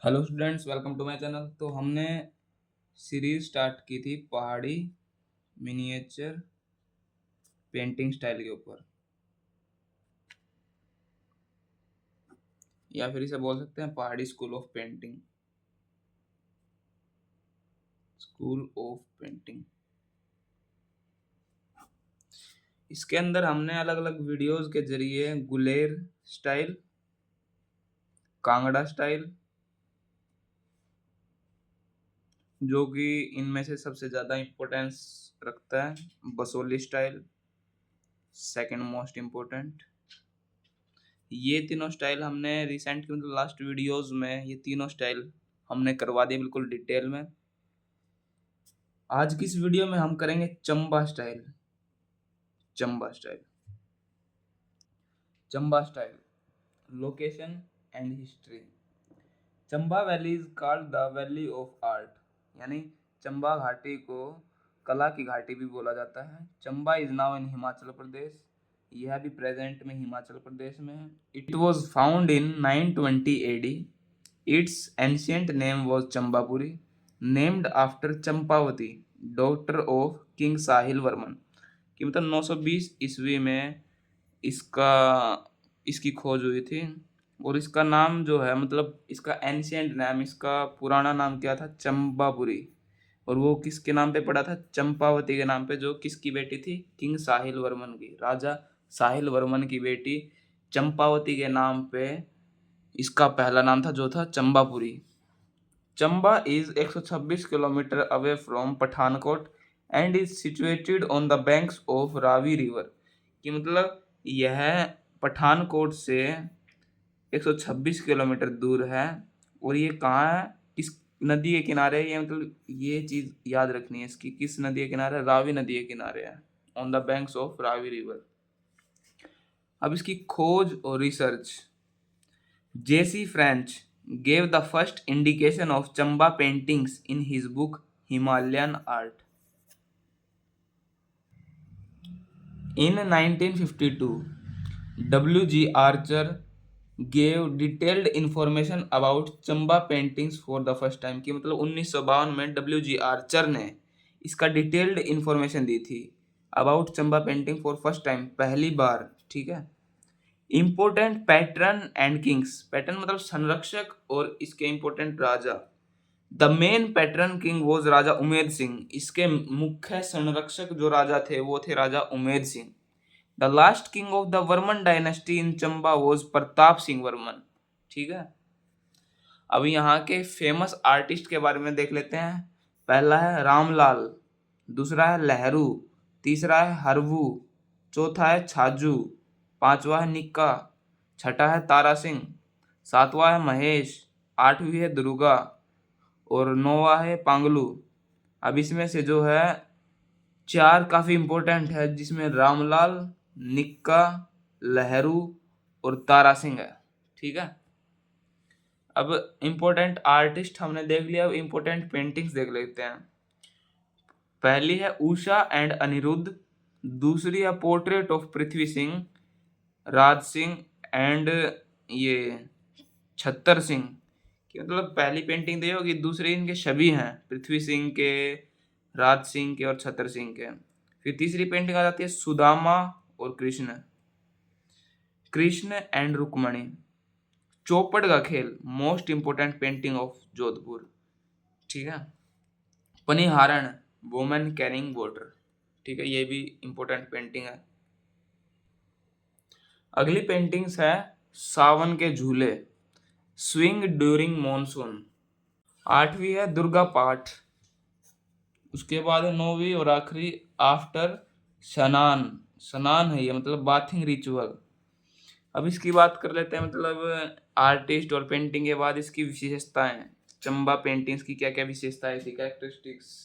Hello students, welcome to my channel. तो हमने series start की थी पहाड़ी मिनिएचर पेंटिंग स्टाइल के ऊपर, या फिर इसे बोल सकते हैं पहाड़ी school of painting. School of painting, इसके अंदर हमने अलग अलग वीडियोस के जरिए गुलेर स्टाइल, कांगड़ा स्टाइल, जो कि इनमें से सबसे ज़्यादा इम्पोर्टेंस रखता है, Basoli style second most important. ये तीनों स्टाइल हमने रिसेंट की मतलब लास्ट वीडियोस में ये तीनों स्टाइल हमने करवा दिए बिल्कुल डिटेल में। आज की इस वीडियो में हम करेंगे Chamba style. Chamba style, Chamba style location and history. Chamba valley is called the valley of art, यानी चंबा घाटी को कला की घाटी भी बोला जाता है। Chamba is now in Himachal Pradesh, यह भी प्रेजेंट में हिमाचल प्रदेश में है। It was found in 920 AD। Its ancient name was Chambapuri, named after Champavati daughter of king Sahil Varman. कि मतलब 920 ईस्वी में इसका इसकी खोज हुई थी। और इसका नाम जो है मतलब इसका एंशियंट नाम, इसका पुराना नाम क्या था, चंपापुरी। और वो किसके नाम पे पड़ा था, चंपावती के नाम पे, जो किसकी बेटी थी, किंग साहिल वर्मन की, राजा साहिल वर्मन की बेटी चंपावती के नाम पे इसका पहला नाम था, जो था Chambapuri. Chamba is 126 kilometres away from Pathankot and is situated on the banks of Ravi river. कि मतलब यह पठानकोट से 126 किलोमीटर दूर है। और ये कहाँ है, किस नदी के किनारे है, ये मतलब ये चीज याद रखनी है इसकी, किस नदी के किनारे, रावी नदी के किनारे है, on the banks of Ravi river. अब इसकी खोज और research. J C French gave the first indication of Chamba paintings in his book Himalayan Art. In 1952, W.G. Archer gave detailed information about Chamba paintings for the first time। कि मतलब 1952 में W.G. Archer ने इसका detailed information दी थी about Chamba painting for first time, पहली बार। ठीक है। Important patron and kings, patron मतलब संरक्षक और इसके इम्पोर्टेंट राजा। The main patron king was Raja Umed Singh, इसके मुख्य संरक्षक जो राजा थे वो थे Raja Umed Singh. The last king of the Varman dynasty in Chamba was Pratap Singh Varman. ठीक है। अब यहाँ के फेमस आर्टिस्ट के बारे में देख लेते हैं। पहला है रामलाल, दूसरा है लहरू, तीसरा है हरवू, चौथा है छाजू, पांचवा है निक्का, छठा है तारा सिंह, सातवां है महेश, आठवीं है दुर्गा और नौवा है पांगलू। अब इसमें से जो है चार काफी इंपॉर्टेंट है, जिसमें रामलाल, निक्का, लहरू और तारा सिंह है। ठीक है। अब इम्पोर्टेंट आर्टिस्ट हमने देख लिया, अब इम्पोर्टेंट पेंटिंग्स देख लेते हैं। पहली है उषा एंड अनिरुद्ध, दूसरी है portrait of Prithvi Singh, Raj Singh and ये छत्तर सिंह। कि मतलब पहली पेंटिंग देखो कि दूसरे इनके छवि हैं, पृथ्वी सिंह के, राज सिंह के और छतर सिंह के। फिर तीसरी पेंटिंग आ जाती है सुदामा और कृष्ण, कृष्ण एंड रुक्मणी। चौपड़ का खेल, most important painting of Jodhpur. ठीक है। पनिहारण, वुमेन कैरिंग वाटर। ठीक है, ये भी इंपोर्टेंट पेंटिंग है। अगली पेंटिंग्स है सावन के झूले, स्विंग ड्यूरिंग मॉनसून। आठवीं है दुर्गा पाठ। उसके बाद है नौवीं और आखिरी आफ्टर स्नान। स्नान है ये मतलब बाथिंग रिचुअल। अब इसकी बात कर लेते हैं, मतलब आर्टिस्ट और पेंटिंग के बाद इसकी विशेषताएं। चंबा पेंटिंग्स की क्या क्या विशेषताएं थी, characteristics.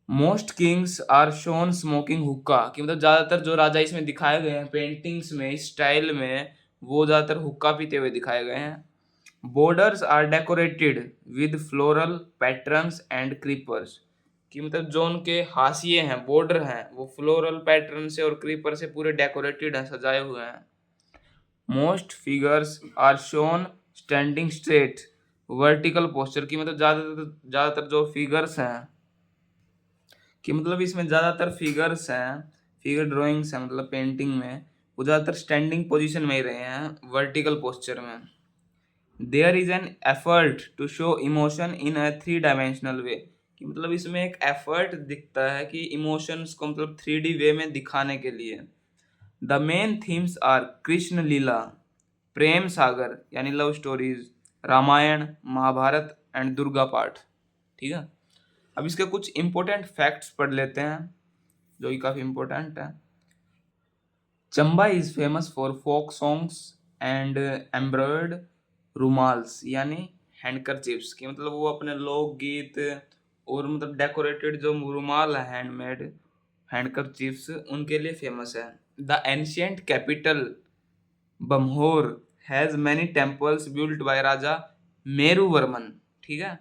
Most kings are shown smoking hookah. कि मतलब ज्यादातर जो राजा इसमें दिखाए गए हैं पेंटिंग्स में, इस स्टाइल में, वो ज्यादातर हुक्का पीते हुए दिखाए गए हैं। Borders are decorated with floral patterns and creepers. कि मतलब जो उनके हाशिए हैं, बॉर्डर हैं, वो फ्लोरल पैटर्न से और क्रीपर से पूरे डेकोरेटेड हैं, सजाए हुए हैं। Most figures are shown standing straight vertical posture की मतलब ज़्यादातर जो फिगर्स हैं कि मतलब इसमें ज़्यादातर फिगर्स हैं, फिगर ड्राइंग्स हैं मतलब पेंटिंग में, वो ज़्यादातर स्टैंडिंग पोजीशन में ही रहे हैं, वर्टिकल पोस्चर में। There is an effort to show emotion in a three dimensional way कि मतलब इसमें एक एफर्ट दिखता है कि इमोशंस को मतलब 3D वे में दिखाने के लिए। The main themes are Krishna Leela, Prem Sagar यानी love stories, Ramayan, Mahabharat and Durga Path. ठीक है, अब इसके कुछ इंपॉर्टेंट फैक्ट्स पढ़ लेते हैं जो कि काफ़ी इंपॉर्टेंट है। Chamba is famous for folk songs and embroidered rumals यानी हैंडकरचिप्स की मतलब वो अपने लोकगीत और मतलब डेकोरेटेड जो रुमाल है हैंडमेड हैंडकरचिप्स उनके लिए फेमस है। The ancient capital Brahmaur has many temples built by Raja Meruvarman. ठीक है,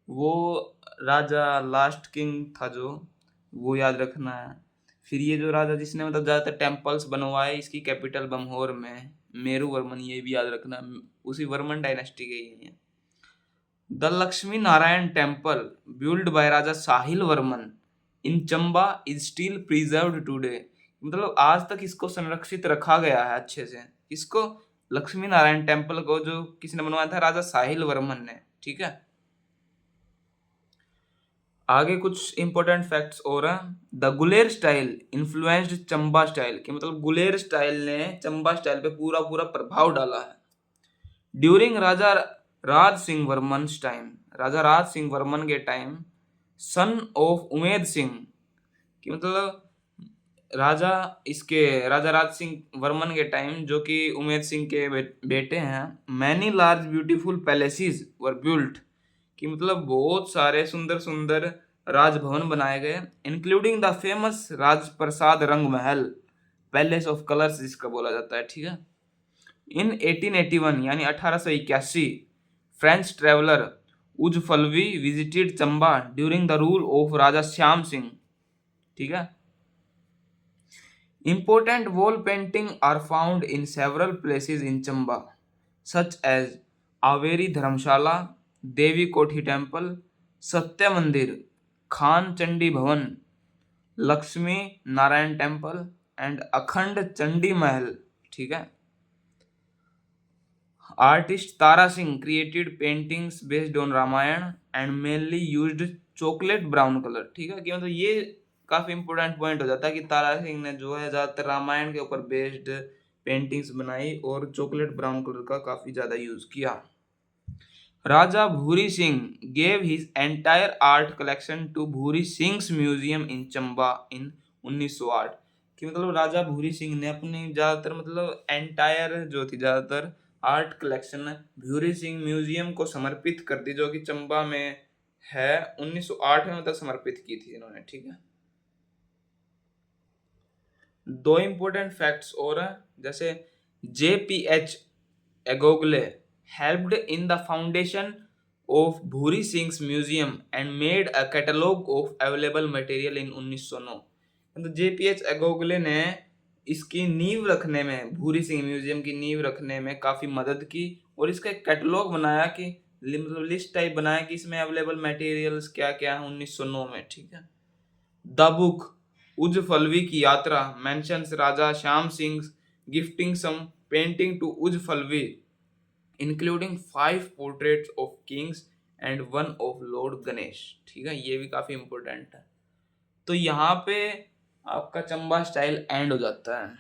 वो राजा लास्ट किंग था जो, वो याद रखना है। फिर ये जो राजा जिसने मतलब ज़्यादातर टेम्पल्स बनवाए इसकी कैपिटल बम्होर में, मेरुवर्मन, ये भी याद रखना, उसी वर्मन डायनेस्टी के ही है। The Lakshmi Narayan temple build by Raja Sahil Varman in Chamba is still preserved today मतलब आज तक इसको संरक्षित रखा गया है अच्छे से। इसको लक्ष्मी नारायण टेम्पल को जो किसने बनवाया था, राजा साहिल वर्मन ने। ठीक है, आगे कुछ इंपॉर्टेंट फैक्ट्स और हैं। The Guler style influenced Chamba style कि मतलब गुलेर स्टाइल ने चंबा स्टाइल पे पूरा पूरा प्रभाव डाला है। ड्यूरिंग राजा राज सिंह वर्मन टाइम, राजा राज सिंह वर्मन के time, son of Umed Singh कि मतलब राजा राज सिंह वर्मन के टाइम जो कि उमेद सिंह के बेटे हैं, many large beautiful palaces were built कि मतलब बहुत सारे सुंदर सुंदर राजभवन बनाए गए, इंक्लूडिंग द फेमस राजप्रसाद रंग महल, पैलेस ऑफ कलर्स जिसका बोला जाता है। ठीक है, इन 1881 यानी 1881 French traveller Ujfalvy visited Chamba during the rule of Raja Shyam Singh. ठीक है, important wall painting are found in several places in Chamba such as Averi Dharamshala, Devi Kothi Temple, Satya Mandir, Khan Chandi Bhavan, Lakshmi Narayan Temple and Akhand Chandi Mahal। ठीक है, artist Tara Singh created paintings based on Ramayana and mainly used chocolate brown color। ठीक है, कि मतलब ये काफी important point हो जाता है कि तारा सिंह ने जो है ज्यादातर रामायण के ऊपर बेस्ड पेंटिंग्स बनाई और चॉकलेट ब्राउन कलर का काफी ज्यादा यूज किया। Raja Bhuri Singh gave his entire art collection to Bhuri Singh museum in Chamba in 1908 कि मतलब राजा भूरी सिंह ने अपनी ज्यादातर मतलब एंटायर जो थी ज्यादातर आर्ट कलेक्शन भूरी सिंह म्यूजियम को समर्पित कर दी जो कि चंबा में है, 1908 में मतलब समर्पित की थी इन्होंने। ठीक है, दो इंपॉर्टेंट फैक्ट्स और हैं जैसे JPH एगोगले helped in the foundation of Bhuri Singh museum and made a catalogue of available material in 1909 मतलब JPH एगोगले ने इसकी नींव रखने में, भूरी सिंह म्यूजियम की नींव रखने में काफी मदद की और इसका एक कैटलॉग बनाया कि मतलब लिस्ट टाइप बनाया कि इसमें अवेलेबल मटेरियल्स क्या क्या है 1909 में। ठीक है, द बुक उज फलवी की यात्रा mentions Raja Shyam Singh gifting some painting to Ujfalvy including 5 portraits of kings and 1 of lord Ganesh. ठीक है, ये भी काफी इंपॉर्टेंट है। तो यहाँ पे आपका चंबा स्टाइल एंड हो जाता है।